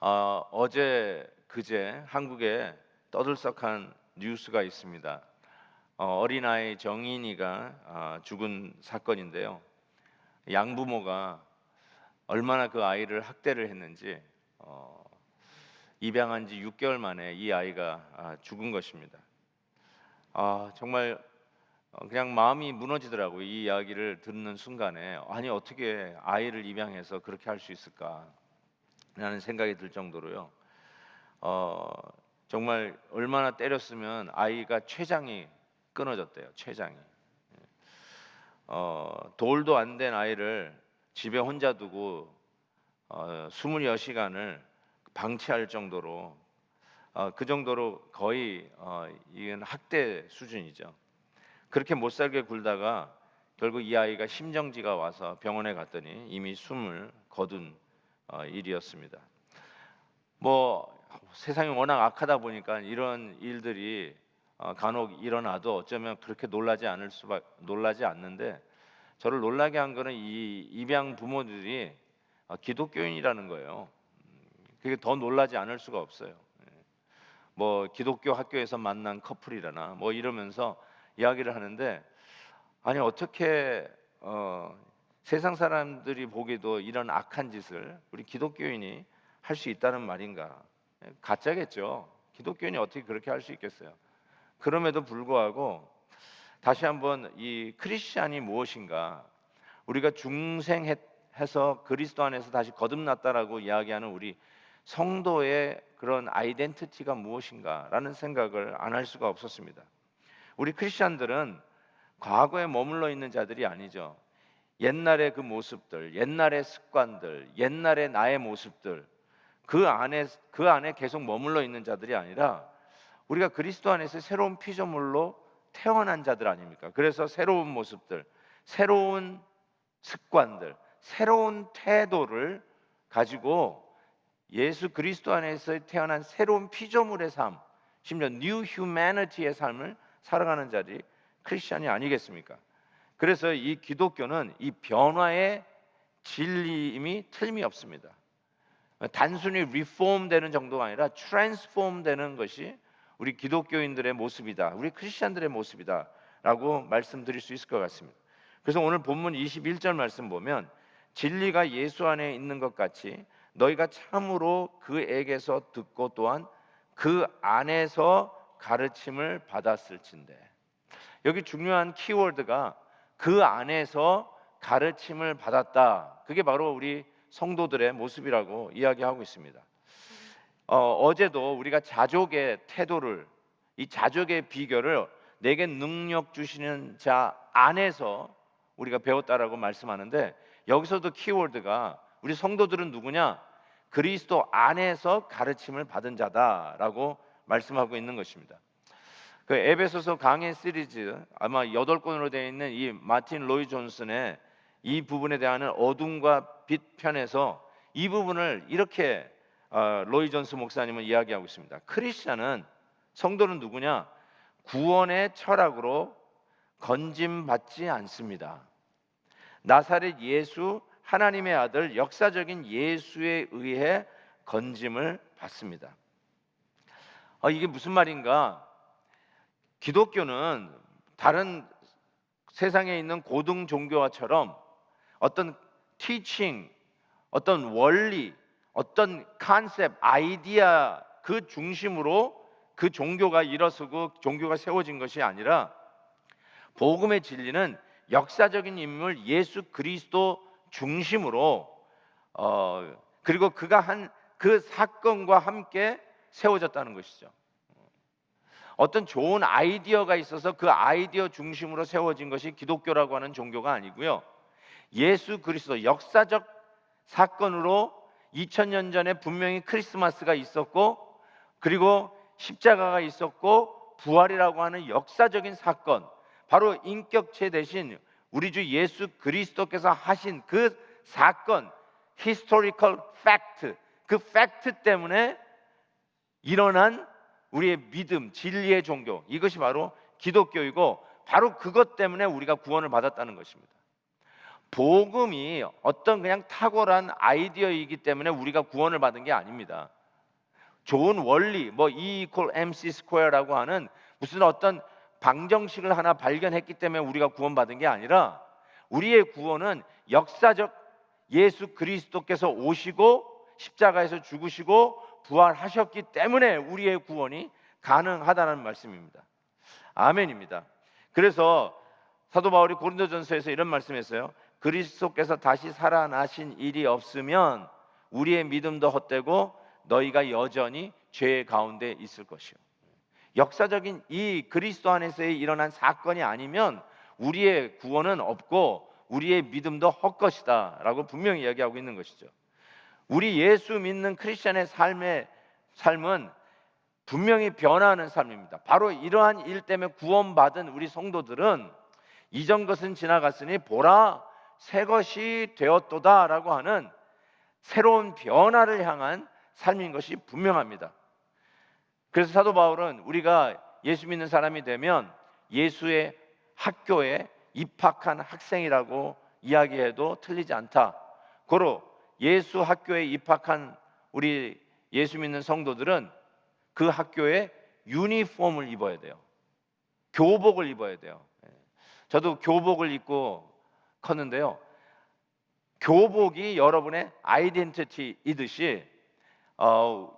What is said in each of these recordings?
어제 그제 한국에 떠들썩한 뉴스가 있습니다. 어린아이 정인이가 죽은 사건인데요. 양부모가 얼마나 그 아이를 학대를 했는지 입양한 지 6개월 만에 이 아이가 죽은 것입니다. 정말 그냥 마음이 무너지더라고요. 이 이야기를 듣는 순간에 아니 어떻게 아이를 입양해서 그렇게 할 수 있을까 라는 생각이 들 정도로요. 정말 얼마나 때렸으면 아이가 췌장이 끊어졌대요. 췌장이. 돌도 안 된 아이를 집에 혼자 두고 20여 시간을 방치할 정도로 그 정도로 거의 이건 학대 수준이죠. 그렇게 못 살게 굴다가 결국 이 아이가 심정지가 와서 병원에 갔더니 이미 숨을 거둔 일이었습니다. 세상이 워낙 악하다 보니까 이런 일들이 간혹 일어나도 어쩌면 그렇게 놀라지 않는데, 저를 놀라게 한 거는 이 입양 부모들이 기독교인이라는 거예요. 그게 더 놀라지 않을 수가 없어요. 기독교 학교에서 만난 커플이라나 이러면서 이야기를 하는데, 아니 어떻게 세상 사람들이 보기에도 이런 악한 짓을 우리 기독교인이 할 수 있다는 말인가? 가짜겠죠. 기독교인이 어떻게 그렇게 할 수 있겠어요? 그럼에도 불구하고 다시 한번 이 크리스찬이 무엇인가, 우리가 중생해서 그리스도 안에서 다시 거듭났다라고 이야기하는 우리 성도의 그런 아이덴티티가 무엇인가라는 생각을 안 할 수가 없었습니다. 우리 크리스찬들은 과거에 머물러 있는 자들이 아니죠. 옛날의 그 모습들, 옛날의 습관들, 옛날의 나의 모습들, 그 안에 계속 머물러 있는 자들이 아니라 우리가 그리스도 안에서 새로운 피조물로 태어난 자들 아닙니까? 그래서 새로운 모습들, 새로운 습관들, 새로운 태도를 가지고 예수 그리스도 안에서 태어난 새로운 피조물의 삶, 심지어 New Humanity의 삶을 살아가는 자들이 크리스찬이 아니겠습니까? 그래서 이 기독교는 이 변화의 진리임이 틀림이 없습니다. 단순히 리폼 되는 정도가 아니라 트랜스폼 되는 것이 우리 기독교인들의 모습이다, 우리 크리스찬들의 모습이다 라고 말씀드릴 수 있을 것 같습니다. 그래서 오늘 본문 21절 말씀 보면, 진리가 예수 안에 있는 것 같이 너희가 참으로 그에게서 듣고 또한 그 안에서 가르침을 받았을진대. 여기 중요한 키워드가 그 안에서 가르침을 받았다. 그게 바로 우리 성도들의 모습이라고 이야기하고 있습니다. 어제도 우리가 자족의 태도를, 이 자족의 비결을 내게 능력 주시는 자 안에서 우리가 배웠다라고 말씀하는데, 여기서도 키워드가 우리 성도들은 누구냐? 그리스도 안에서 가르침을 받은 자다라고 말씀하고 있는 것입니다. 그 에베소서 강해 시리즈 아마 8권으로 되어 있는 이 마틴 로이 존슨의 이 부분에 대한 어둠과 빛 편에서 이 부분을 이렇게 로이 존슨 목사님은 이야기하고 있습니다. 크리스찬은, 성도는 누구냐? 구원의 철학으로 건짐받지 않습니다. 나사렛 예수, 하나님의 아들, 역사적인 예수에 의해 건짐을 받습니다. 이게 무슨 말인가? 기독교는 다른 세상에 있는 고등 종교와처럼 어떤 티칭, 어떤 원리, 어떤 컨셉, 아이디어 그 중심으로 그 종교가 일어서고 종교가 세워진 것이 아니라, 복음의 진리는 역사적인 인물 예수 그리스도 중심으로 그리고 그가 한 그 사건과 함께 세워졌다는 것이죠. 어떤 좋은 아이디어가 있어서 그 아이디어 중심으로 세워진 것이 기독교라고 하는 종교가 아니고요, 예수 그리스도 역사적 사건으로 2000년 전에 분명히 크리스마스가 있었고, 그리고 십자가가 있었고, 부활이라고 하는 역사적인 사건, 바로 인격체 대신 우리 주 예수 그리스도께서 하신 그 사건, historical fact, 그 팩트 때문에 일어난 우리의 믿음, 진리의 종교, 이것이 바로 기독교이고, 바로 그것 때문에 우리가 구원을 받았다는 것입니다. 복음이 어떤 그냥 탁월한 아이디어이기 때문에 우리가 구원을 받은 게 아닙니다. 좋은 원리, 뭐 E equal MC 스퀘어라고 하는 무슨 어떤 방정식을 하나 발견했기 때문에 우리가 구원받은 게 아니라, 우리의 구원은 역사적 예수 그리스도께서 오시고 십자가에서 죽으시고 부활하셨기 때문에 우리의 구원이 가능하다는 말씀입니다. 아멘입니다. 그래서 사도 바울이 고린도전서에서 이런 말씀했어요. 그리스도께서 다시 살아나신 일이 없으면 우리의 믿음도 헛되고 너희가 여전히 죄 가운데 있을 것이요. 역사적인 이 그리스도 안에서의 일어난 사건이 아니면 우리의 구원은 없고 우리의 믿음도 헛것이다 라고 분명히 이야기하고 있는 것이죠. 우리 예수 믿는 크리스천의 삶은 분명히 변화하는 삶입니다. 바로 이러한 일 때문에 구원받은 우리 성도들은 이전 것은 지나갔으니 보라 새 것이 되었도다 라고 하는 새로운 변화를 향한 삶인 것이 분명합니다. 그래서 사도 바울은 우리가 예수 믿는 사람이 되면 예수의 학교에 입학한 학생이라고 이야기해도 틀리지 않다. 고로 예수 학교에 입학한 우리 예수 믿는 성도들은 그 학교에 유니폼을 입어야 돼요. 교복을 입어야 돼요. 저도 교복을 입고 컸는데요. 교복이 여러분의 아이덴티티이듯이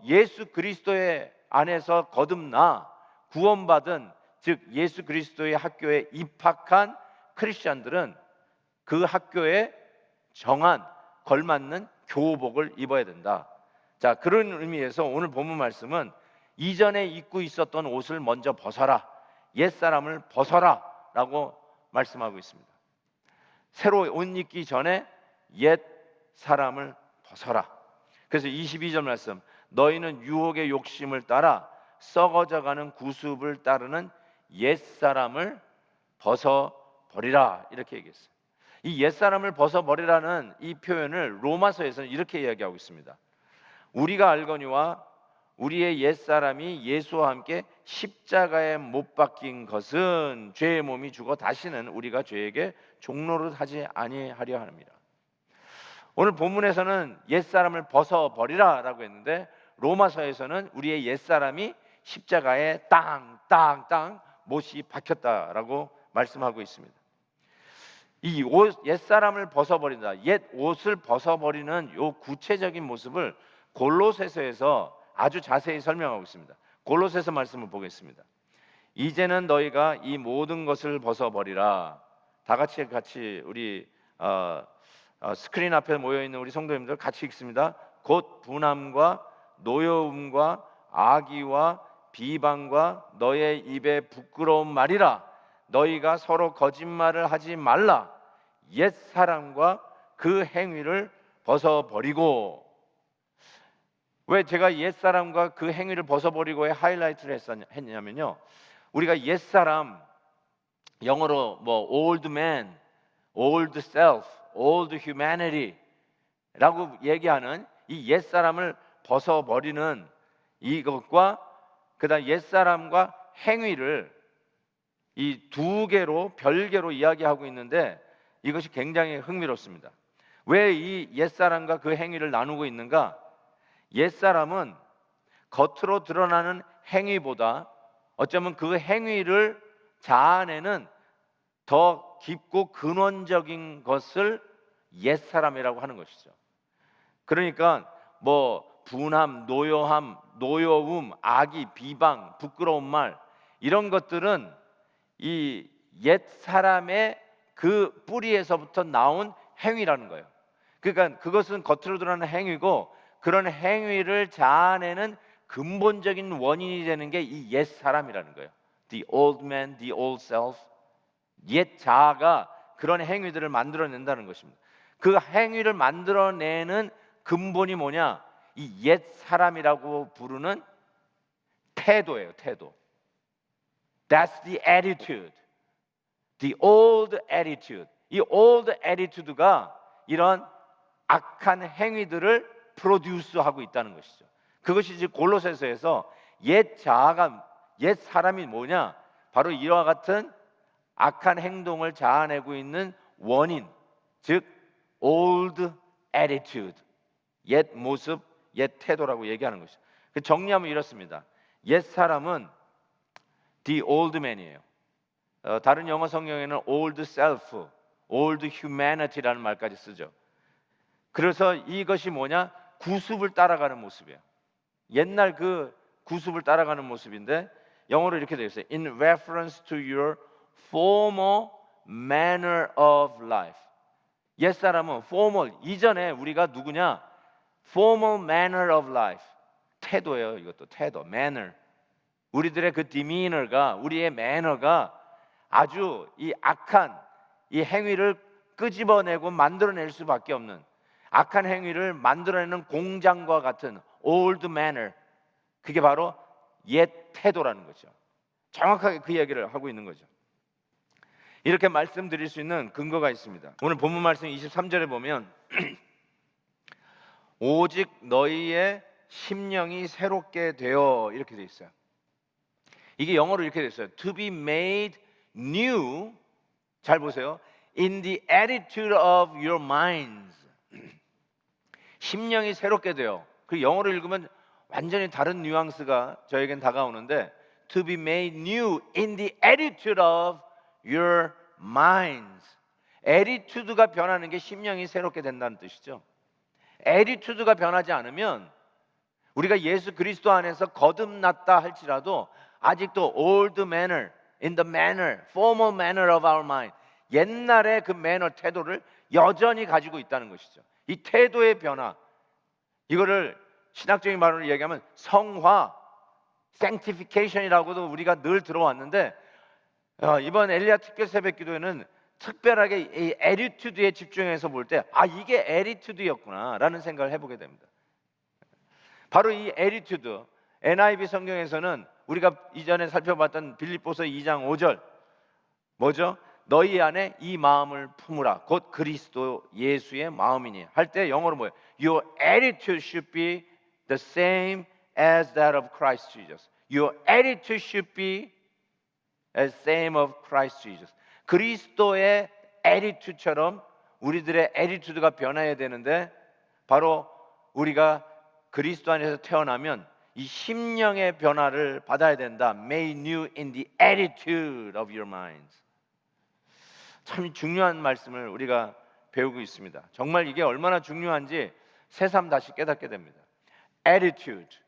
예수 그리스도의 안에서 거듭나 구원받은, 즉 예수 그리스도의 학교에 입학한 크리스천들은 그 학교에 정한 걸맞는 교복을 입어야 된다. 자, 그런 의미에서 오늘 본문 말씀은 이전에 입고 있었던 옷을 먼저 벗어라, 옛사람을 벗어라 라고 말씀하고 있습니다. 새로 옷 입기 전에 옛 사람을 벗어라. 그래서 22절 말씀, 너희는 유혹의 욕심을 따라 썩어져가는 구습을 따르는 옛사람을 벗어버리라, 이렇게 얘기했어요. 이 옛사람을 벗어버리라는 이 표현을 로마서에서는 이렇게 이야기하고 있습니다. 우리가 알거니와 우리의 옛사람이 예수와 함께 십자가에 못 박힌 것은 죄의 몸이 죽어 다시는 우리가 죄에게 종노릇 하지 아니하려 합니다. 오늘 본문에서는 옛사람을 벗어버리라 라고 했는데, 로마서에서는 우리의 옛사람이 십자가에 땅 못이 박혔다라고 말씀하고 있습니다. 이 옛사람을 벗어버린다, 옛 옷을 벗어버리는 요 구체적인 모습을 골로새서에서 아주 자세히 설명하고 있습니다. 골로새서 말씀을 보겠습니다. 이제는 너희가 이 모든 것을 벗어버리라. 다 같이 우리 스크린 앞에 모여있는 우리 성도님들 같이 읽습니다. 곧 분함과 노여움과 악의와 비방과 너의 입에 부끄러운 말이라. 너희가 서로 거짓말을 하지 말라. 옛사람과 그 행위를 벗어버리고. 왜 제가 옛사람과 그 행위를 벗어버리고의 하이라이트를 했냐면요, 우리가 옛사람, 영어로 뭐 old man, old self, old humanity 라고 얘기하는 이 옛사람을 벗어버리는 이것과 그다음 옛사람과 행위를 이 두 개로 별개로 이야기하고 있는데, 이것이 굉장히 흥미롭습니다. 왜 이 옛사람과 그 행위를 나누고 있는가? 옛사람은 겉으로 드러나는 행위보다 어쩌면 그 행위를 자아내는 더 깊고 근원적인 것을 옛사람이라고 하는 것이죠. 그러니까 뭐 분함, 노여함, 노여움, 악의, 비방, 부끄러운 말, 이런 것들은 이 옛사람의 그 뿌리에서부터 나온 행위라는 거예요. 그러니까 그것은 겉으로 드러나는 행위고, 그런 행위를 자아내는 근본적인 원인이 되는 게 이 옛사람이라는 거예요. The old man, the old self. 옛 자아가 그런 행위들을 만들어낸다는 것입니다. 그 행위를 만들어내는 근본이 뭐냐? 이 옛사람이라고 부르는 태도예요. 태도. That's the attitude. The old attitude. 이 old attitude가 이런 악한 행위들을 프로듀스하고 있다는 것이죠. 그것이 이제 골로새서에서 옛 자아가, 옛 사람이 뭐냐? 바로 이와 같은 악한 행동을 자아내고 있는 원인, 즉 old attitude, 옛 모습, 옛 태도라고 얘기하는 것이죠. 정리하면 이렇습니다. 옛 사람은 the old man이에요. 다른 영어 성경에는 old self, old humanity라는 말까지 쓰죠. 그래서 이것이 뭐냐? 구습을 따라가는 모습이에요. 옛날 그 구습을 따라가는 모습인데 영어로 이렇게 되어 있어요. In reference to your former manner of life. 옛 사람은 former, 이전에 우리가 누구냐? former manner of life. 태도예요. 이것도 태도, manner. 우리들의 그 demeanor가, 우리의 매너가 아주 이 악한 이 행위를 끄집어내고 만들어낼 수밖에 없는, 악한 행위를 만들어내는 공장과 같은 old manner, 그게 바로 옛 태도라는 거죠. 정확하게 그 얘기를 하고 있는 거죠. 이렇게 말씀드릴 수 있는 근거가 있습니다. 오늘 본문 말씀 23절에 보면 오직 너희의 심령이 새롭게 되어, 이렇게 돼 있어요. 이게 영어로 이렇게 돼 있어요. To be made new, 잘 보세요. In the attitude of your minds. 심령이 새롭게 되어. 그 영어로 읽으면 완전히 다른 뉘앙스가 저에겐 다가오는데, to be made new in the attitude of your minds. attitude가 변하는 게 심령이 새롭게 된다는 뜻이죠. attitude가 변하지 않으면 우리가 예수 그리스도 안에서 거듭났다 할지라도 아직도 old manner, in the manner, former manner of our mind, 옛날의 그 매너, 태도를 여전히 가지고 있다는 것이죠. 이 태도의 변화, 이거를 신학적인 말로 얘기하면 성화, sanctification이라고도 우리가 늘 들어왔는데, 이번 엘리야 특별 새벽 기도에는 특별하게 이 attitude에 집중해서 볼 때, 이게 attitude였구나 라는 생각을 해보게 됩니다. 바로 이 attitude, NIV 성경에서는 우리가 이전에 살펴봤던 빌립보서 2장 5절 뭐죠? 너희 안에 이 마음을 품으라, 곧 그리스도 예수의 마음이니 할 때 영어로 뭐예요? Your attitude should be the same as that of Christ Jesus. Your attitude should be as same of Christ Jesus. 그리스도의 attitude처럼 우리들의 attitude가 변해야 되는데, 바로 우리가 그리스도 안에서 태어나면 이 심령의 변화를 받아야 된다. Made new in the attitude of your minds. 참 중요한 말씀을 우리가 배우고 있습니다. 정말 이게 얼마나 중요한지 새삼 다시 깨닫게 됩니다. attitude,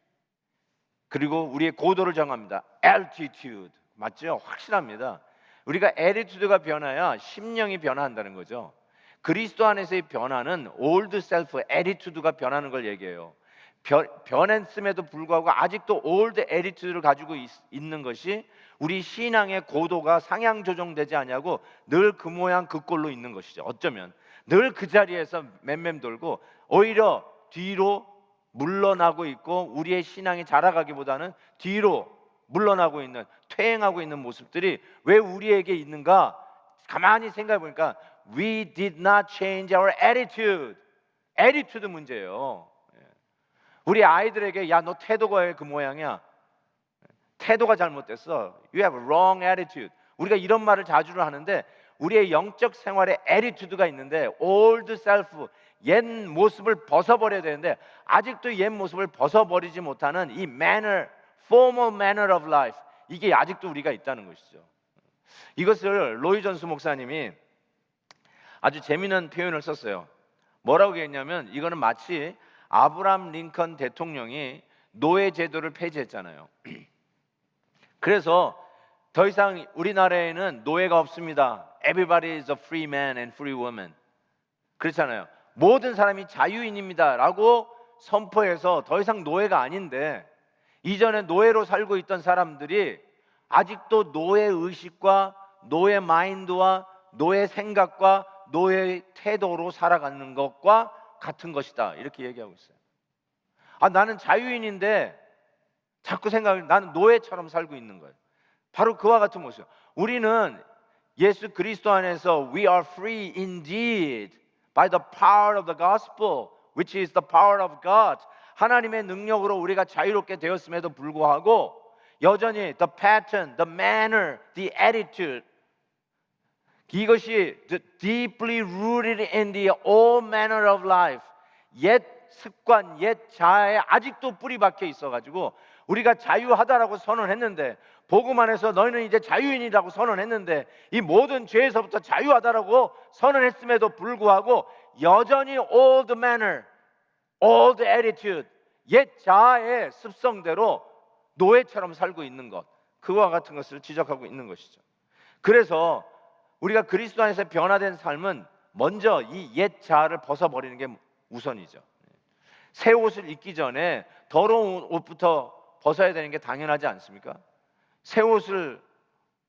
그리고 우리의 고도를 정합니다. altitude, 맞죠? 확실합니다. 우리가 attitude가 변해야 심령이 변화한다는 거죠. 그리스도 안에서의 변화는 old self, attitude가 변하는 걸 얘기해요. 변했음에도 불구하고 아직도 old attitude를 가지고 있는 것이 우리 신앙의 고도가 상향 조정되지 않냐고 늘 그 모양 그 꼴로 있는 것이죠. 어쩌면 늘 그 자리에서 맴맴 돌고 오히려 뒤로 물러나고 있고, 우리의 신앙이 자라가기보다는 뒤로 물러나고 있는, 퇴행하고 있는 모습들이 왜 우리에게 있는가? 가만히 생각해 보니까 we did not change our attitude. attitude 문제예요. 우리 아이들에게 야, 너 태도가 왜 그 모양이야? 태도가 잘못됐어. You have a wrong attitude. 우리가 이런 말을 자주 하는데 우리의 영적 생활에 attitude가 있는데 old self, 옛 모습을 벗어버려야 되는데 아직도 옛 모습을 벗어버리지 못하는 이 manner, formal manner of life, 이게 아직도 우리가 있다는 것이죠. 이것을 로이 존스 목사님이 아주 재미있는 표현을 썼어요. 뭐라고 했냐면, 이거는 마치 아브라함 링컨 대통령이 노예 제도를 폐지했잖아요. 그래서 더 이상 우리나라에는 노예가 없습니다. Everybody is a free man and free woman. 그렇잖아요. 모든 사람이 자유인입니다 라고 선포해서 더 이상 노예가 아닌데, 이전에 노예로 살고 있던 사람들이 아직도 노예 의식과 노예 마인드와 노예 생각과 노예 태도로 살아가는 것과 같은 것이다, 이렇게 얘기하고 있어요. 나는 자유인인데 자꾸 나는 노예처럼 살고 있는 거예요. 바로 그와 같은 모습. 우리는 예수 그리스도 안에서 we are free indeed by the power of the gospel, which is the power of God. 하나님의 능력으로 우리가 자유롭게 되었음에도 불구하고 여전히 the pattern, the manner, the attitude, 이것이 deeply rooted in the old manner of life, 옛 습관, 옛 자아에 아직도 뿌리 박혀 있어가지고 우리가 자유하다라고 선언했는데, 복음 안에서 너희는 이제 자유인이라고 선언했는데, 이 모든 죄에서부터 자유하다라고 선언했음에도 불구하고 여전히 old manner, old attitude, 옛 자아의 습성대로 노예처럼 살고 있는 것, 그와 같은 것을 지적하고 있는 것이죠. 그래서 우리가 그리스도 안에서 변화된 삶은 먼저 이 옛 자아를 벗어버리는 게 우선이죠. 새 옷을 입기 전에 더러운 옷부터 벗어야 되는 게 당연하지 않습니까? 새 옷을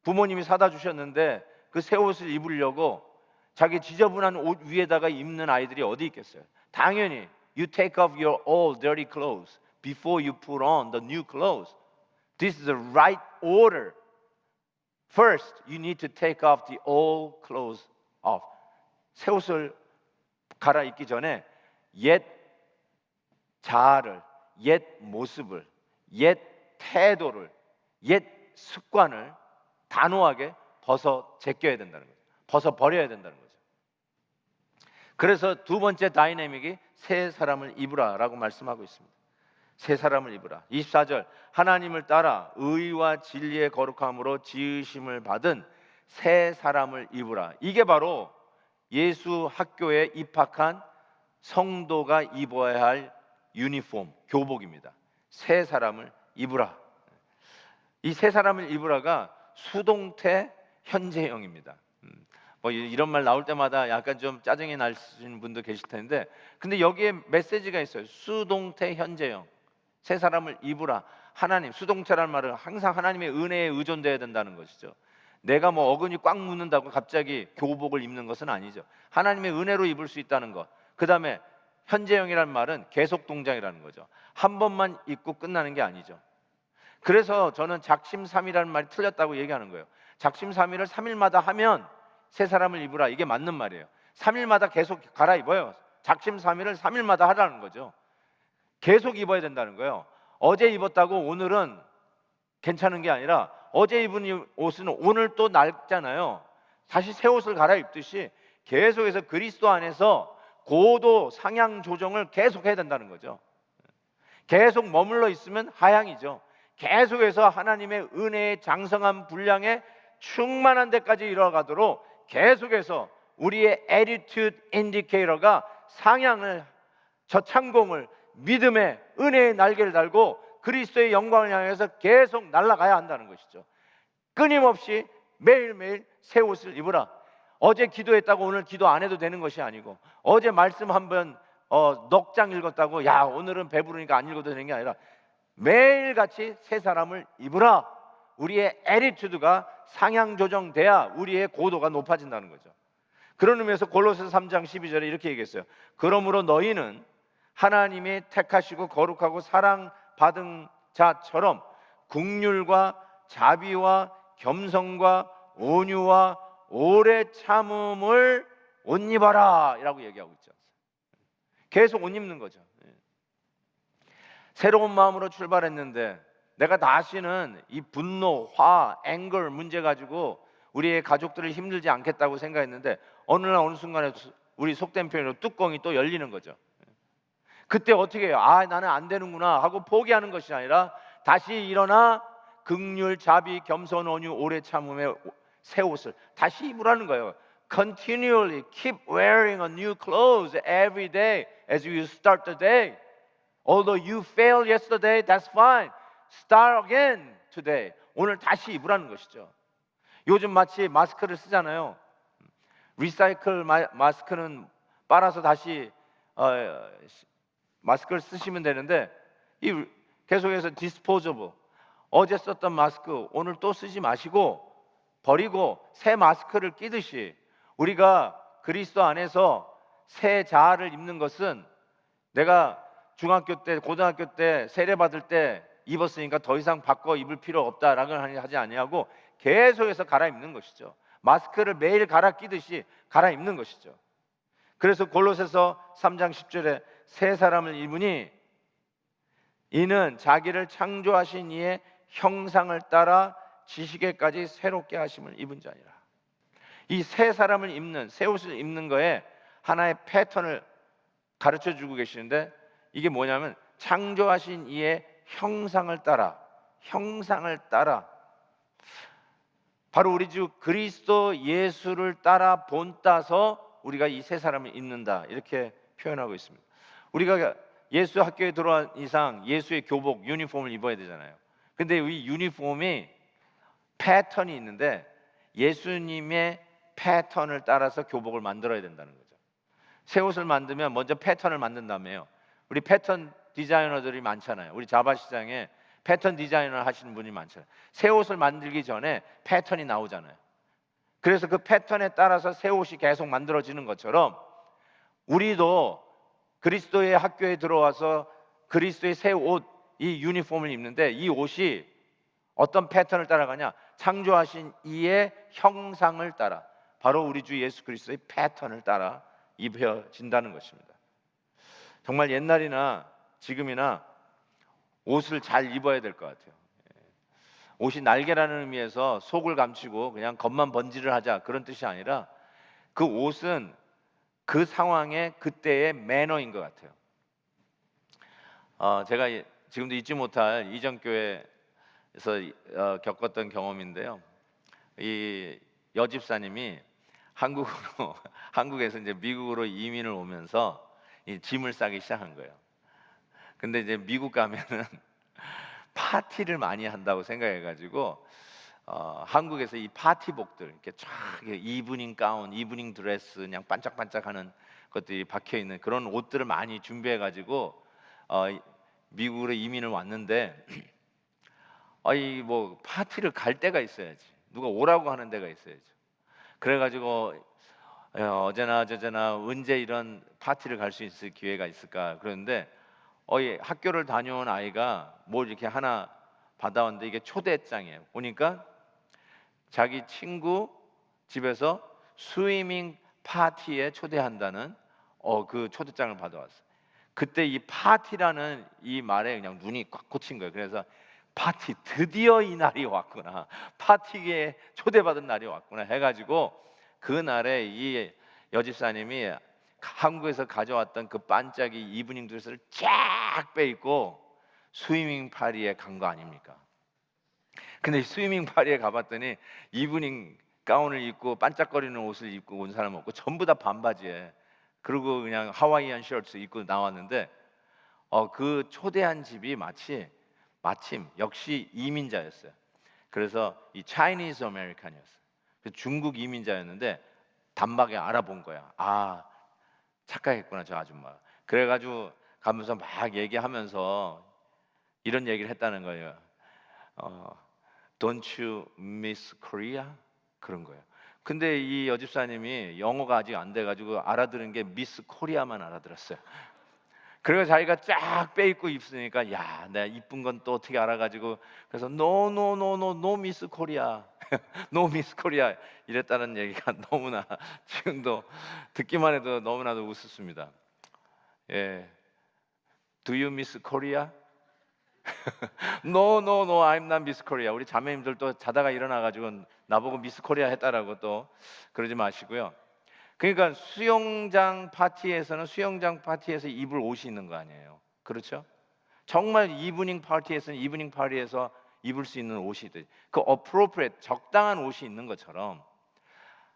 부모님이 사다 주셨는데 그 새 옷을 입으려고 자기 지저분한 옷 위에다가 입는 아이들이 어디 있겠어요? 당연히 you take off your old dirty clothes before you put on the new clothes. This is the right order. First, you need to take off the old clothes off. 새 옷을 갈아입기 전에 옛 자아를, 옛 모습을, 옛 태도를, 옛 습관을 단호하게 벗어 제껴야 된다는 거죠. 벗어 버려야 된다는 거죠. 그래서 두 번째 다이내믹이 새 사람을 입으라라고 말씀하고 있습니다. 새 사람을 입으라. 24절, 하나님을 따라 의와 진리의 거룩함으로 지으심을 받은 새 사람을 입으라. 이게 바로 예수 학교에 입학한 성도가 입어야 할 유니폼, 교복입니다. 새 사람을 입으라. 이 새 사람을 입으라가 수동태 현재형입니다. 뭐 이런 말 나올 때마다 약간 좀 짜증이 나시는 분도 계실 텐데, 근데 여기에 메시지가 있어요. 수동태 현재형. 새 사람을 입으라. 하나님, 수동태라는 말은 항상 하나님의 은혜에 의존돼야 된다는 것이죠. 내가 뭐 어근이 꽉 묻는다고 갑자기 교복을 입는 것은 아니죠. 하나님의 은혜로 입을 수 있다는 것. 그 다음에 현재형이라는 말은 계속 동작이라는 거죠. 한 번만 입고 끝나는 게 아니죠. 그래서 저는 작심삼일이라는 말이 틀렸다고 얘기하는 거예요. 작심삼일을 3일마다 하면 새 사람을 입으라, 이게 맞는 말이에요. 3일마다 계속 갈아입어요. 작심삼일을 3일마다 하라는 거죠. 계속 입어야 된다는 거예요. 어제 입었다고 오늘은 괜찮은 게 아니라 어제 입은 옷은 오늘 또 낡잖아요. 다시 새 옷을 갈아입듯이 계속해서 그리스도 안에서 고도 상향 조정을 계속 해야 된다는 거죠. 계속 머물러 있으면 하향이죠. 계속해서 하나님의 은혜의 장성한 분량에 충만한 데까지 이뤄가도록 계속해서 우리의 attitude indicator가 상향을, 저창공을, 믿음의 은혜의 날개를 달고 그리스도의 영광을 향해서 계속 날아가야 한다는 것이죠. 끊임없이 매일매일 새 옷을 입으라. 어제 기도했다고 오늘 기도 안 해도 되는 것이 아니고, 어제 말씀 한번 넉 장 읽었다고 야 오늘은 배부르니까 안 읽어도 되는 게 아니라 매일같이 새 사람을 입으라. 우리의 애티튜드가 상향 조정돼야 우리의 고도가 높아진다는 거죠. 그런 의미에서 골로새서 3장 12절에 이렇게 얘기했어요. 그러므로 너희는 하나님이 택하시고 거룩하고 사랑받은 자처럼 긍휼과 자비와 겸손과 온유와 오래 참음을 옷 입어라 라고 얘기하고 있죠. 계속 옷 입는 거죠. 새로운 마음으로 출발했는데 내가 다시는 이 분노, 화, 앵글 문제 가지고 우리의 가족들을 힘들지 않겠다고 생각했는데 어느 날 어느 순간에 우리 속된 표현으로 뚜껑이 또 열리는 거죠. 그때 어떻게 해요? 아, 나는 안 되는구나 하고 포기하는 것이 아니라 다시 일어나 긍휼, 자비, 겸손, 온유, 오래 참음의 새 옷을 다시 입으라는 거예요. Continually keep wearing a new clothes every day as you start the day. Although you failed yesterday, that's fine. Start again today. 오늘 다시 입으라는 것이죠. 요즘 마치 마스크를 쓰잖아요. 리사이클 마스크는 빨아서 다시 마스크를 쓰시면 되는데 이 계속해서 disposable, 어제 썼던 마스크 오늘 또 쓰지 마시고 버리고 새 마스크를 끼듯이 우리가 그리스도 안에서 새 자아를 입는 것은 내가 중학교 때, 고등학교 때 세례 받을 때 입었으니까 더 이상 바꿔 입을 필요 없다라고 하지 아니하고 계속해서 갈아입는 것이죠. 마스크를 매일 갈아 끼듯이 갈아입는 것이죠. 그래서 골로새서 3장 10절에 새 사람을 입으니 이는 자기를 창조하신 이의 형상을 따라 지식에까지 새롭게 하심을 입은 자니라. 이 새 사람을 입는, 새 옷을 입는 거에 하나의 패턴을 가르쳐 주고 계시는데, 이게 뭐냐면 창조하신 이의 형상을 따라, 형상을 따라, 바로 우리 주 그리스도 예수를 따라 본따서 우리가 이 새 사람을 입는다, 이렇게 표현하고 있습니다. 우리가 예수 학교에 들어온 이상 예수의 교복, 유니폼을 입어야 되잖아요. 근데 이 유니폼이 패턴이 있는데 예수님의 패턴을 따라서 교복을 만들어야 된다는 거죠. 새 옷을 만들면 먼저 패턴을 만든다며요. 우리 패턴 디자이너들이 많잖아요. 우리 자바 시장에 패턴 디자이너 하시는 분이 많잖아요. 새 옷을 만들기 전에 패턴이 나오잖아요. 그래서 그 패턴에 따라서 새 옷이 계속 만들어지는 것처럼 우리도 그리스도의 학교에 들어와서 그리스도의 새 옷, 이 유니폼을 입는데, 이 옷이 어떤 패턴을 따라가냐? 창조하신 이의 형상을 따라, 바로 우리 주 예수 그리스도의 패턴을 따라 입혀진다는 것입니다. 정말 옛날이나 지금이나 옷을 잘 입어야 될 것 같아요. 옷이 날개라는 의미에서 속을 감추고 그냥 겉만 번지를 하자, 그런 뜻이 아니라 그 옷은 그 상황의 그때의 매너인 것 같아요. 제가 지금도 잊지 못할 이전교회에서 겪었던 경험인데요. 이 여집사님이 한국에서 이제 미국으로 이민을 오면서 이 짐을 싸기 시작한 거예요. 근데 이제 미국 가면은 파티를 많이 한다고 생각해가지고 한국에서 이 파티복들, 이렇게 쫙 이브닝 가운, 이브닝 드레스, 그냥 반짝반짝하는 것들이 박혀 있는 그런 옷들을 많이 준비해가지고 미국으로 이민을 왔는데, 이 뭐 파티를 갈 데가 있어야지, 누가 오라고 하는 데가 있어야죠. 그래가지고 어제나 저제나 언제 이런 파티를 갈 수 있을 기회가 있을까 그러는데, 학교를 다녀온 아이가 뭘 이렇게 하나 받아왔는데 이게 초대장이에요. 보니까 자기 친구 집에서 스위밍 파티에 초대한다는 그 초대장을 받아왔어요. 그때 이 파티라는 이 말에 그냥 눈이 꽉 꽂힌 거예요. 그래서 파티, 드디어 이 날이 왔구나, 파티에 초대받은 날이 왔구나 해가지고 그날에 이 여집사님이 한국에서 가져왔던 그 반짝이 이브닝 드레스를 쫙 빼입고 스위밍 파티에 간 거 아닙니까? 근데 스위밍 파티에 가봤더니 이브닝 가운을 입고 반짝거리는 옷을 입고 온 사람 없고 전부 다 반바지에, 그리고 그냥 하와이안 셔츠 입고 나왔는데 그 초대한 집이 마침 역시 이민자였어요. 그래서 이 차이니즈 아메리칸이었어요. 중국 이민자였는데 단박에 알아본 거야. 착각했구나 저 아줌마. 그래가지고 가면서 막 얘기하면서 이런 얘기를 했다는 거예요. Don't you miss Korea? 그런 거예요. 근데 이 여집사님이 영어가 아직 안 돼가지고 알아들은 게 미스 코리아만 알아들었어요. 그리고 자기가 쫙 빼입고 입으니까 야, 내가 이쁜 건 또 어떻게 알아가지고, 그래서 no 미스 코리아, no 미스 코리아 이랬다는 얘기가 너무나 지금도 듣기만 해도 너무나도 웃습니다. 예, do you miss Korea? no, I'm not 미스 코리아. 우리 자매님들 또 자다가 일어나가지고 나보고 미스 코리아 했다라고 또 그러지 마시고요. 그러니까 수영장 파티에서는 수영장 파티에서 입을 옷이 있는 거 아니에요, 그렇죠? 정말 이브닝 파티에서는 이브닝 파티에서 입을 수 있는 옷이 돼. 그 appropriate, 적당한 옷이 있는 것처럼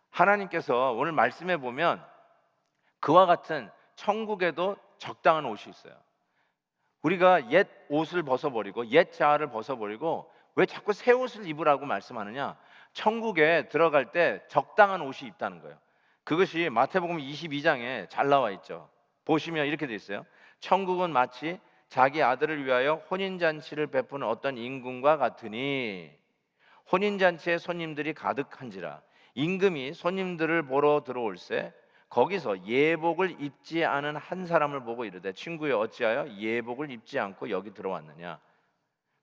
하나님께서 오늘 말씀해 보면 그와 같은 천국에도 적당한 옷이 있어요. 우리가 옛 옷을 벗어버리고 옛 자아를 벗어버리고 왜 자꾸 새 옷을 입으라고 말씀하느냐? 천국에 들어갈 때 적당한 옷이 있다는 거예요. 그것이 마태복음 22장에 잘 나와 있죠. 보시면 이렇게 돼 있어요. 천국은 마치 자기 아들을 위하여 혼인잔치를 베푸는 어떤 임금과 같으니 혼인잔치에 손님들이 가득한지라 임금이 손님들을 보러 들어올새 거기서 예복을 입지 않은 한 사람을 보고 이르되 친구여 어찌하여 예복을 입지 않고 여기 들어왔느냐?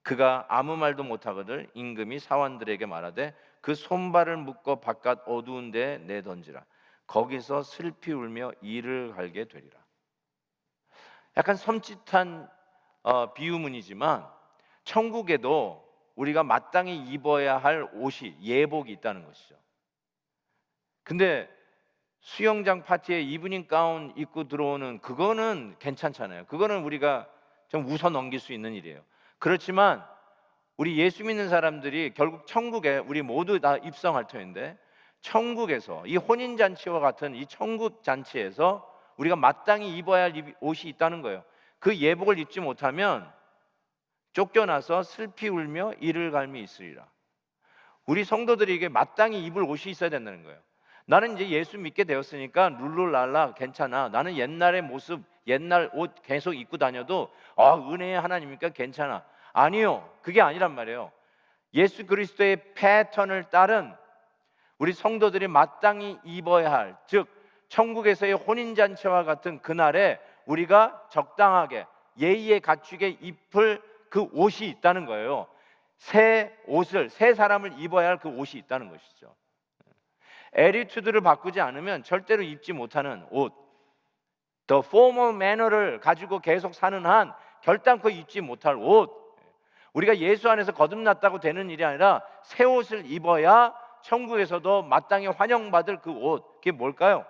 그가 아무 말도 못하거늘 임금이 사원들에게 말하되 그 손발을 묶어 바깥 어두운 데에 내던지라. 거기서 슬피 울며 이를 갈게 되리라. 약간 섬찟한 비유문이지만 천국에도 우리가 마땅히 입어야 할 옷이, 예복이 있다는 것이죠. 근데 수영장 파티에 이브닝 가운 입고 들어오는 그거는 괜찮잖아요. 그거는 우리가 좀 웃어 넘길 수 있는 일이에요. 그렇지만 우리 예수 믿는 사람들이 결국 천국에 우리 모두 다 입성할 터인데, 천국에서 이 혼인잔치와 같은 이 천국 잔치에서 우리가 마땅히 입어야 할 옷이 있다는 거예요. 그 예복을 입지 못하면 쫓겨나서 슬피 울며 이를 갈미 있으리라. 우리 성도들에게 마땅히 입을 옷이 있어야 된다는 거예요. 나는 이제 예수 믿게 되었으니까 룰루랄라 괜찮아, 나는 옛날의 모습, 옛날 옷 계속 입고 다녀도 은혜의 하나님이니까 괜찮아. 아니요, 그게 아니란 말이에요. 예수 그리스도의 패턴을 따른 우리 성도들이 마땅히 입어야 할, 즉 천국에서의 혼인잔치와 같은 그날에 우리가 적당하게 예의에 갖추게 입을 그 옷이 있다는 거예요. 새 옷을, 새 사람을 입어야 할 그 옷이 있다는 것이죠. 애티튜드를 바꾸지 않으면 절대로 입지 못하는 옷, The formal manner를 가지고 계속 사는 한 결단코 입지 못할 옷, 우리가 예수 안에서 거듭났다고 되는 일이 아니라 새 옷을 입어야 천국에서도 마땅히 환영받을 그 옷, 그게 뭘까요?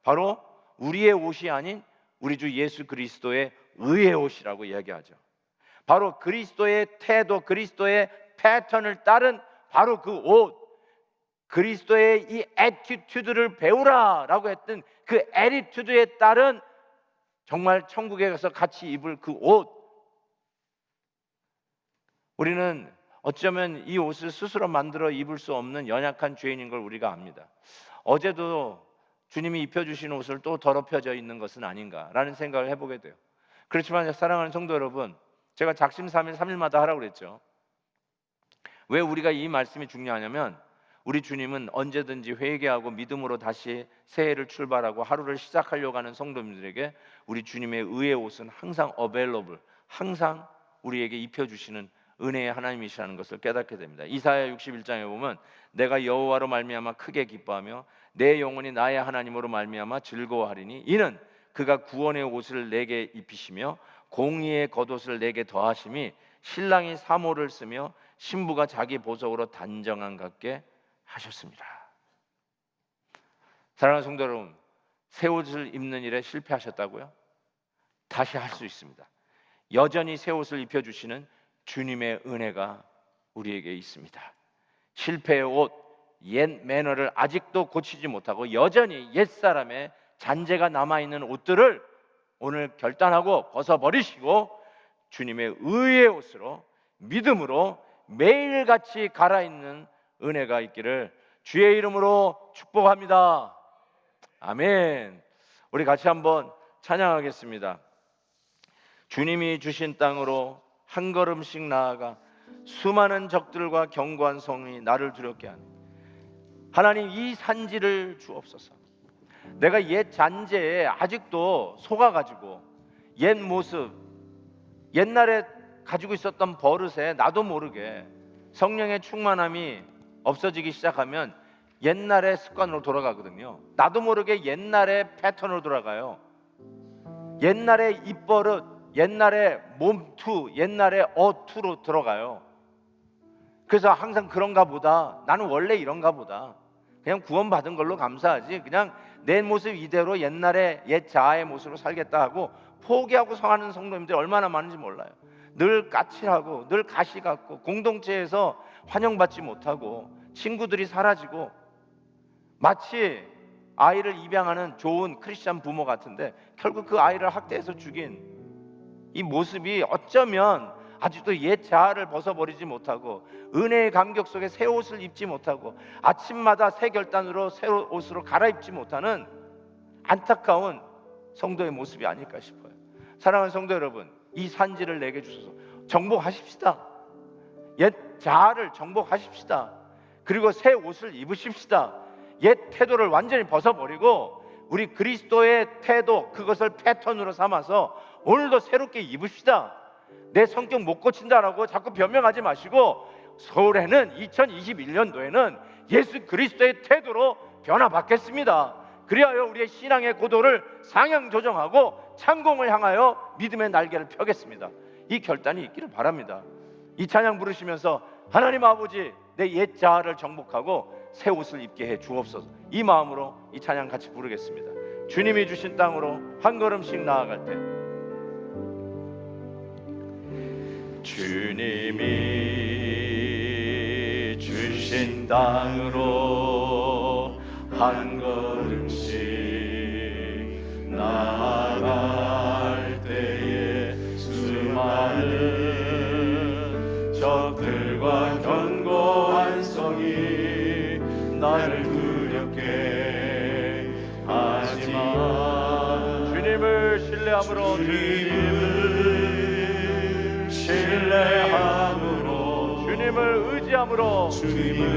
바로 우리의 옷이 아닌 우리 주 예수 그리스도의 의의 옷이라고 이야기하죠. 바로 그리스도의 태도, 그리스도의 패턴을 따른 바로 그 옷, 그리스도의 이 애티튜드를 배우라라고 했던 그 애티튜드에 따른 정말 천국에 가서 같이 입을 그 옷, 우리는 어쩌면 이 옷을 스스로 만들어 입을 수 없는 연약한 죄인인 걸 우리가 압니다. 어제도 주님이 입혀주신 옷을 또 더럽혀져 있는 것은 아닌가라는 생각을 해보게 돼요. 그렇지만 사랑하는 성도 여러분, 제가 작심삼일 3일마다 하라고 그랬죠. 왜 우리가 이 말씀이 중요하냐면, 우리 주님은 언제든지 회개하고 믿음으로 다시 새해를 출발하고 하루를 시작하려고 하는 성도님들에게 우리 주님의 의의 옷은 항상 available, 항상 우리에게 입혀주시는 은혜의 하나님이시라는 것을 깨닫게 됩니다. 이사야 61장에 보면 내가 여호와로 말미암아 크게 기뻐하며 내 영혼이 나의 하나님으로 말미암아 즐거워하리니 이는 그가 구원의 옷을 내게 입히시며 공의의 겉옷을 내게 더하심이 신랑이 사모를 쓰며 신부가 자기 보석으로 단정한 같게 하셨습니다. 사랑하는 성도 여러분, 새 옷을 입는 일에 실패하셨다고요? 다시 할 수 있습니다. 여전히 새 옷을 입혀주시는 주님의 은혜가 우리에게 있습니다. 실패의 옷, 옛 매너를 아직도 고치지 못하고 여전히 옛사람의 잔재가 남아있는 옷들을 오늘 결단하고 벗어버리시고 주님의 의의 옷으로 믿음으로 매일같이 갈아입는 은혜가 있기를 주의 이름으로 축복합니다. 아멘. 우리 같이 한번 찬양하겠습니다. 주님이 주신 땅으로 한 걸음씩 나아가 수많은 적들과 견고한 성이 나를 두렵게 하니 하나님, 이 산지를 주옵소서. 내가 옛 잔재에 아직도 속아가지고 옛 모습, 옛날에 가지고 있었던 버릇에 나도 모르게 성령의 충만함이 없어지기 시작하면 옛날의 습관으로 돌아가거든요. 나도 모르게 옛날의 패턴으로 돌아가요. 옛날의 입버릇, 옛날의 몸투, 옛날의 어투로 들어가요. 그래서 항상 그런가 보다, 나는 원래 이런가 보다, 그냥 구원받은 걸로 감사하지, 그냥 내 모습 이대로 옛날의 옛 자아의 모습으로 살겠다 하고 포기하고 성하는 성도님들이 얼마나 많은지 몰라요. 늘 까칠하고 늘 가시 같고 공동체에서 환영받지 못하고 친구들이 사라지고 마치 아이를 입양하는 좋은 크리스찬 부모 같은데 결국 그 아이를 학대해서 죽인 이 모습이 어쩌면 아직도 옛 자아를 벗어버리지 못하고 은혜의 감격 속에 새 옷을 입지 못하고 아침마다 새 결단으로 새 옷으로 갈아입지 못하는 안타까운 성도의 모습이 아닐까 싶어요. 사랑하는 성도 여러분, 이 산지를 내게 주셔서 정복하십시다. 옛 자아를 정복하십시다. 그리고 새 옷을 입으십시다. 옛 태도를 완전히 벗어버리고 우리 그리스도의 태도, 그것을 패턴으로 삼아서 오늘도 새롭게 입읍시다. 내 성격 못 고친다라고 자꾸 변명하지 마시고 서울에는 2021년도에는 예수 그리스도의 태도로 변화받겠습니다. 그리하여 우리의 신앙의 고도를 상향 조정하고 창공을 향하여 믿음의 날개를 펴겠습니다. 이 결단이 있기를 바랍니다. 이 찬양 부르시면서 하나님 아버지, 내 옛 자아를 정복하고 새 옷을 입게 해 주옵소서. 이 마음으로 이 찬양 같이 부르겠습니다. 주님이 주신 땅으로 한 걸음씩 나아갈 때, 주님이 주신 땅으로 한 걸음씩 나아갈 때에 수많은 적들과 견고한 성이 나를 두렵게 하지만 주님을 신뢰함으로, 주님을 신뢰함으로, 주님을 의지함으로, 주님이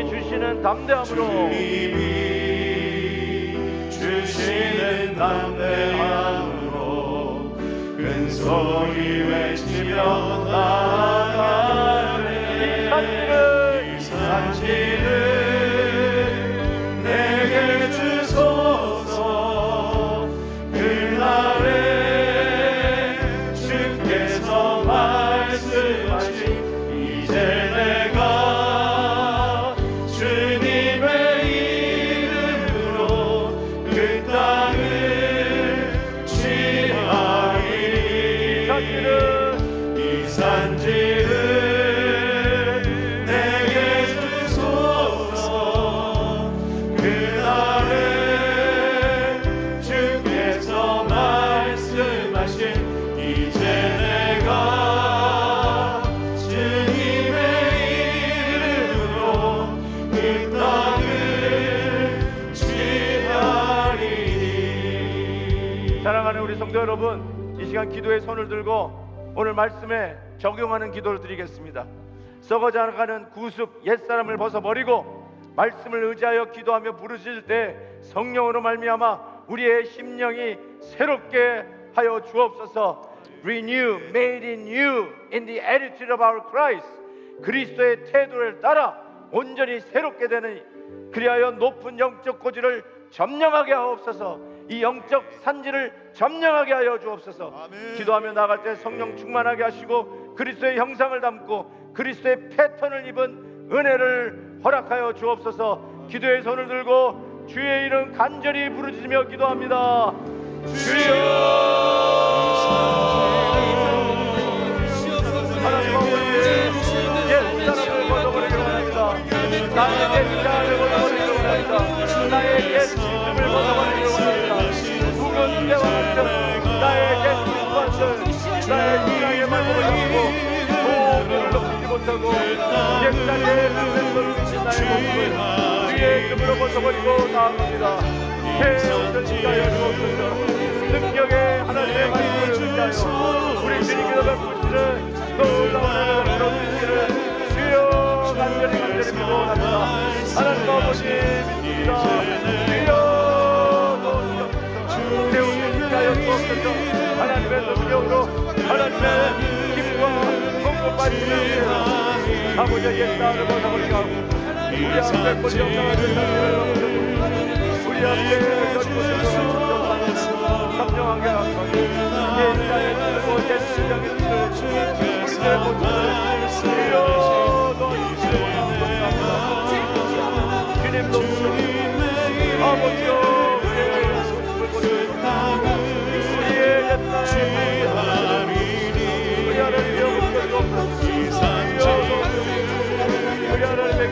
주시는 담대함으로, 주님이 주시는 담대함으로 큰 소리 외치며 나아가네. 이 산지를 내게 주소서. 그날에 주께서 말씀하신 이제 내가 주님의 이름으로 그 땅을 취하리니 이 산지를 내게 주소서. 그날에 주께서 말씀하신 이제 내가 주님의 이름으로 그 땅을 취하리니. 사랑하는 우리 성도 여러분, 이 시간 기도에 손을 들고 오늘 말씀에 적용하는 기도를 드리겠습니다. 썩어져가는 구습 옛사람을 벗어버리고 말씀을 의지하여 기도하며 부르실 때 성령으로 말미암아 우리의 심령이 새롭게 하여 주옵소서. Renew, made in you, in the attitude of our Christ. 그리스도의 태도를 따라 온전히 새롭게 되는, 그리하여 높은 영적 고지를 점령하게 하옵소서. 이 영적 산지를 점령하게 하여 주옵소서. 아멘. 기도하며 나갈 때 성령 충만하게 하시고 그리스도의 형상을 담고 그리스도의 패턴을 입은 은혜를 허락하여 주옵소서. 기도의 손을 들고 주의 이름 간절히 부르짖으며 기도합니다. 주여, 하나님 아버지, 옛 사람을 벗어버리기로 합니다. 나의 옛 자아를 벗어버리기로 합니다. 나의 옛 믿음을 벗어버리기로 합니다. 묵은 때와 같은 나의 옛 습관들, 나의 신앙의 말씀을 가지고 도움을 넘기지 못하고 옛날에 묵은 것을 미친 나의 모습을 주의 이름으로 벗어버리고 나아갑니다. 새로운 진가의 주옵소서. 능력의 하나님의 말씀을 의지하여 우리 주님께서 베푸시는 놀라운 은혜를 풀어주시기를 주여 간절히 기도합니다. 하나님 아버지 믿습니다. 주여 도우시옵소서. 새로운 진가의 주옵소서. 하나님의 능력으로 하나님의 힘과 공급 받으시는 아버지의 옛날을 벗어버리고 우리 앞에 꽃이 영상하는 상태를 우리 앞에 전부터 성령하게 하소서. 옛날의 뜻고 옛신장의 뜻을 우리들의 모습을 주여 너희들의 주님도 아버지여 우리의 모습을 보여주시고 우리의 옛날의 우리 하나님의 모습을 주옵소서. 우리 하나님의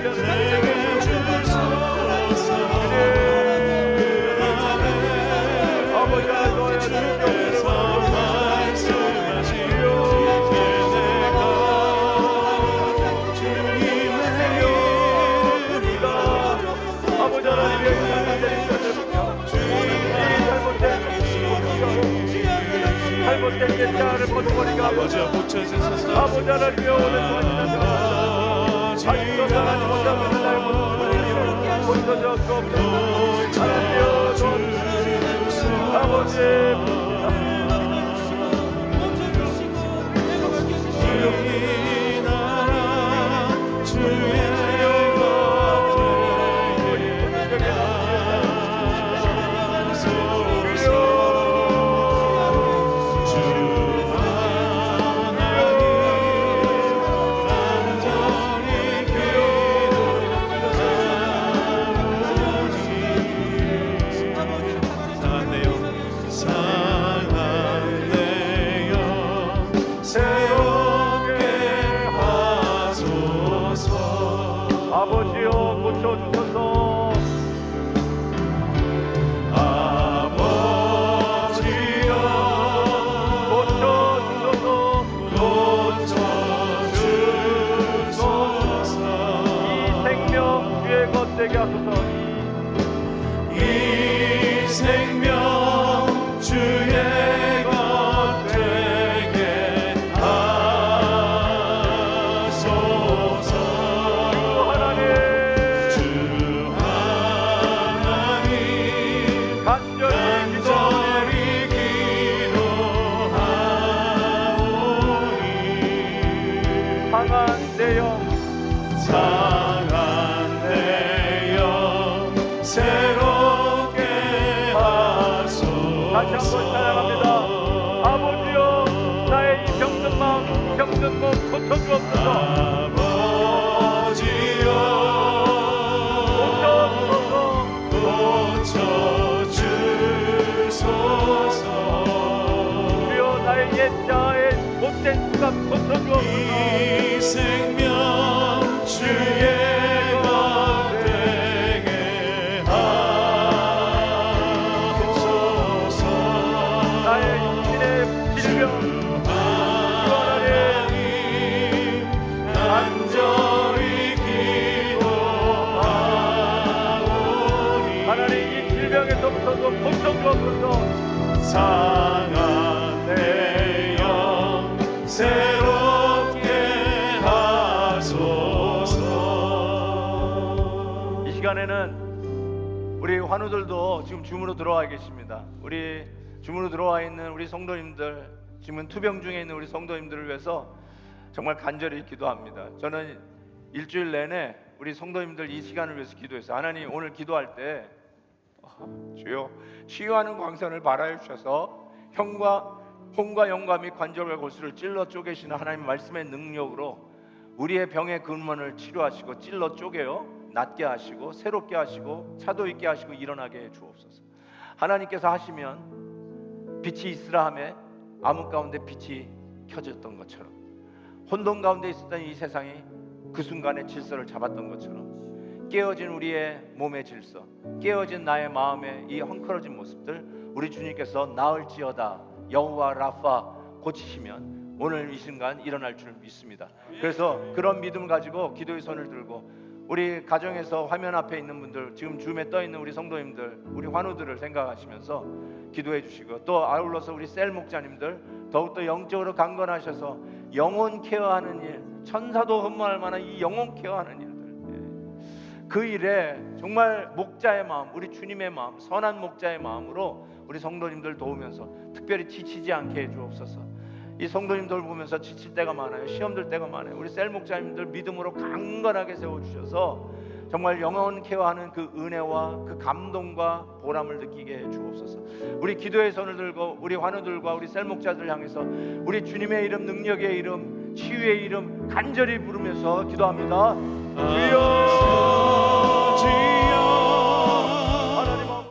잘못된 옛자를 벗어버리고 아버지 하나님의 오늘 원인을 아직도 하나님 못하는 나의 모습을 고쳐져 주옵소서. 하나님여 아버지 복된 수가 걷어주옵소서. 이 생명 주의 걷게 하소서. 나의 육신의 질병 간절히 기도하오니 하나님 이 질병에서부터도 고쳐주옵소서. 상한 내 영 새롭게 하소서. 이 시간에는 우리 환우들도 지금 줌으로 들어와 계십니다. 우리 줌으로 들어와 있는 우리 성도님들, 지금 투병 중에 있는 우리 성도님들을 위해서 정말 간절히 기도합니다. 저는 일주일 내내 우리 성도님들 이 시간을 위해서 기도했어요. 하나님, 오늘 기도할 때 주여 치유하는 광선을 발하여 주셔서 혼과 영과 및 관절과 골수를 찔러 쪼개시는 하나님 말씀의 능력으로 우리의 병의 근원을 치료하시고 찔러 쪼개어 낫게 하시고 새롭게 하시고 차도 있게 하시고 일어나게 해 주옵소서. 하나님께서 하시면 빛이 있으라 하매 암흑 가운데 빛이 켜졌던 것처럼, 혼돈 가운데 있었던 이 세상이 그 순간에 질서를 잡았던 것처럼, 깨어진 우리의 몸의 질서, 깨어진 나의 마음의 이 헝클어진 모습들 우리 주님께서 나을지어다 여호와 라파 고치시면 오늘 이 순간 일어날 줄 믿습니다. 그래서 그런 믿음을 가지고 기도의 손을 들고 우리 가정에서 화면 앞에 있는 분들, 지금 줌에 떠 있는 우리 성도님들, 우리 환우들을 생각하시면서 기도해 주시고, 또 아울러서 우리 셀 목자님들 더욱더 영적으로 강건하셔서 영혼 케어하는 일, 천사도 흠모할 만한 이 영혼 케어하는 일들, 그 일에 정말 목자의 마음, 우리 주님의 마음, 선한 목자의 마음으로 우리 성도님들 도우면서 특별히 지치지 않게 해 주옵소서. 이 성도님들 보면서 지칠 때가 많아요. 시험들 때가 많아요. 우리 셀 목자님들 믿음으로 강건하게 세워주셔서 정말 영혼 케어하는 그 은혜와 그 감동과 보람을 느끼게 해 주옵소서. 우리 기도의 손을 들고 우리 환우들과 우리 셀 목자들 향해서 우리 주님의 이름, 능력의 이름, 치유의 이름 간절히 부르면서 기도합니다. 주여